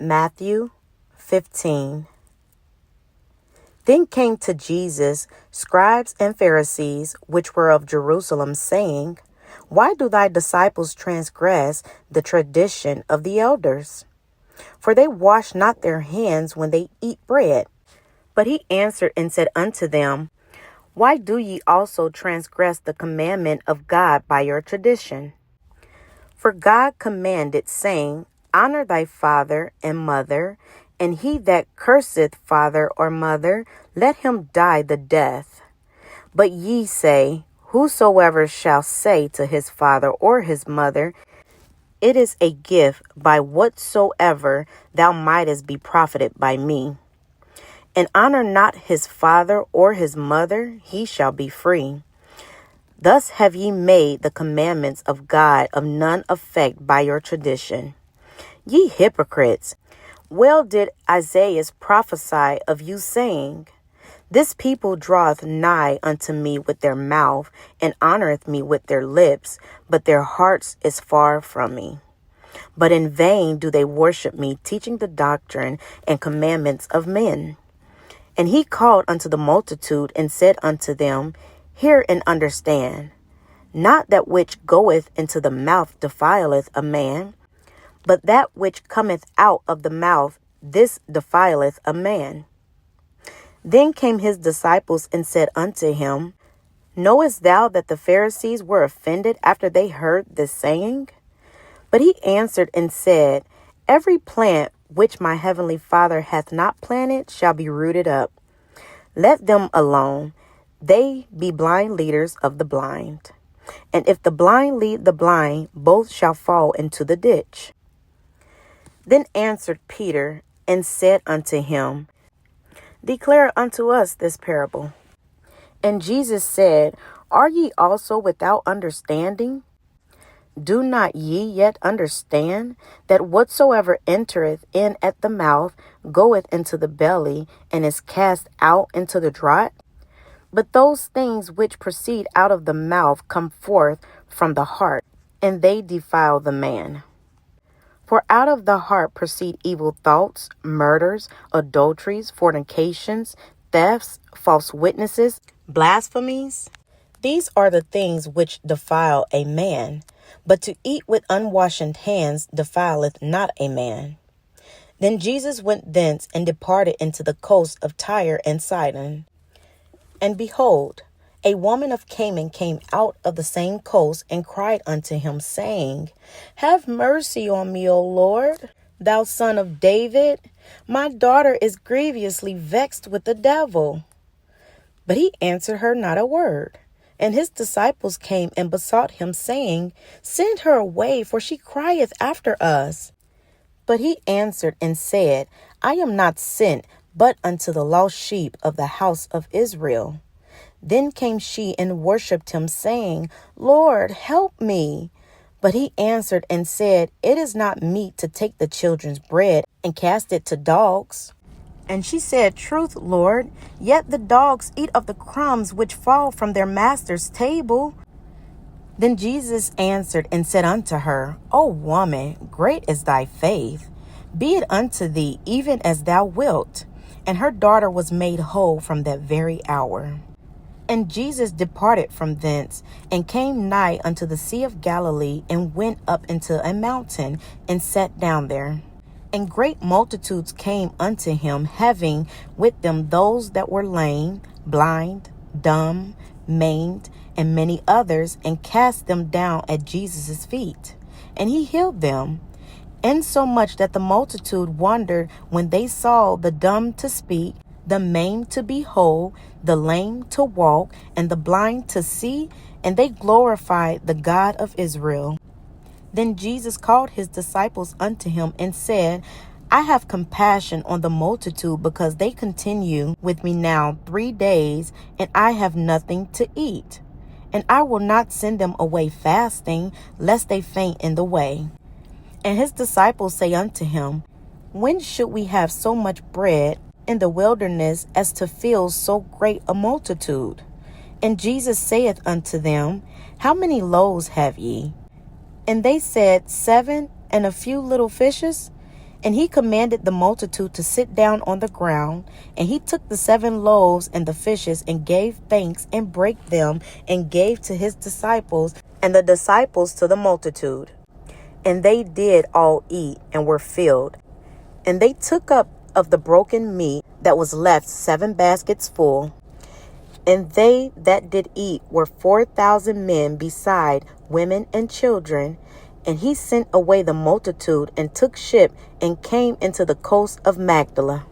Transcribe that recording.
Matthew 15. Then came to Jesus scribes and Pharisees, which were of Jerusalem, saying, Why do thy disciples transgress the tradition of the elders? For they wash not their hands when they eat bread. But he answered and said unto them, Why do ye also transgress the commandment of God by your tradition? For God commanded, saying, Honor thy father and mother, and he that curseth father or mother, let him die the death. But ye say, Whosoever shall say to his father or his mother, It is a gift by whatsoever thou mightest be profited by me, and honor not his father or his mother, he shall be free. Thus have ye made the commandments of God of none effect by your tradition. Ye hypocrites, well did Isaiah prophesy of you, saying, This people draweth nigh unto me with their mouth, and honoureth me with their lips, but their hearts is far from me. But in vain do they worship me, teaching the doctrine and commandments of men. And he called unto the multitude, and said unto them, Hear and understand. Not that which goeth into the mouth defileth a man, but that which cometh out of the mouth, this defileth a man. Then came his disciples and said unto him, Knowest thou that the Pharisees were offended after they heard this saying? But he answered and said, Every plant which my heavenly Father hath not planted shall be rooted up. Let them alone. They be blind leaders of the blind. And if the blind lead the blind, both shall fall into the ditch. Then answered Peter and said unto him, Declare unto us this parable. And Jesus said, Are ye also without understanding? Do not ye yet understand that whatsoever entereth in at the mouth goeth into the belly, and is cast out into the draught? But those things which proceed out of the mouth come forth from the heart, and they defile the man. For out of the heart proceed evil thoughts, murders, adulteries, fornications, thefts, false witnesses, blasphemies. These are the things which defile a man, but to eat with unwashen hands defileth not a man. Then Jesus went thence and departed into the coast of Tyre and Sidon. And behold, a woman of Canaan came out of the same coast and cried unto him, saying, Have mercy on me, O Lord, thou son of David. My daughter is grievously vexed with the devil. But he answered her not a word. And his disciples came and besought him, saying, Send her away, for she crieth after us. But he answered and said, I am not sent but unto the lost sheep of the house of Israel. Then came she and worshipped him, saying, Lord, help me. But he answered and said, It is not meet to take the children's bread and cast it to dogs. And she said, Truth, Lord, yet the dogs eat of the crumbs which fall from their master's table. Then Jesus answered and said unto her, O woman, great is thy faith. Be it unto thee even as thou wilt. And her daughter was made whole from that very hour. And Jesus departed from thence, and came nigh unto the Sea of Galilee, and went up into a mountain, and sat down there. And great multitudes came unto him, having with them those that were lame, blind, dumb, maimed, and many others, and cast them down at Jesus' feet. And he healed them. Insomuch that the multitude wondered when they saw the dumb to speak, the maimed to be whole, the lame to walk, and the blind to see, and they glorified the God of Israel. Then Jesus called his disciples unto him and said, I have compassion on the multitude, because they continue with me now 3 days, and I have nothing to eat. And I will not send them away fasting, lest they faint in the way. And his disciples say unto him, When should we have so much bread in the wilderness as to fill so great a multitude? And Jesus saith unto them, How many loaves have ye? And they said, 7, and a few little fishes. And he commanded the multitude to sit down on the ground. And he took the 7 loaves and the fishes and gave thanks and brake them and gave to his disciples, and the disciples to the multitude. And they did all eat and were filled. And they took up of the broken meat that was left 7 baskets full. And they that did eat were 4,000 men, beside women and children. And he sent away the multitude and took ship and came into the coast of Magdala.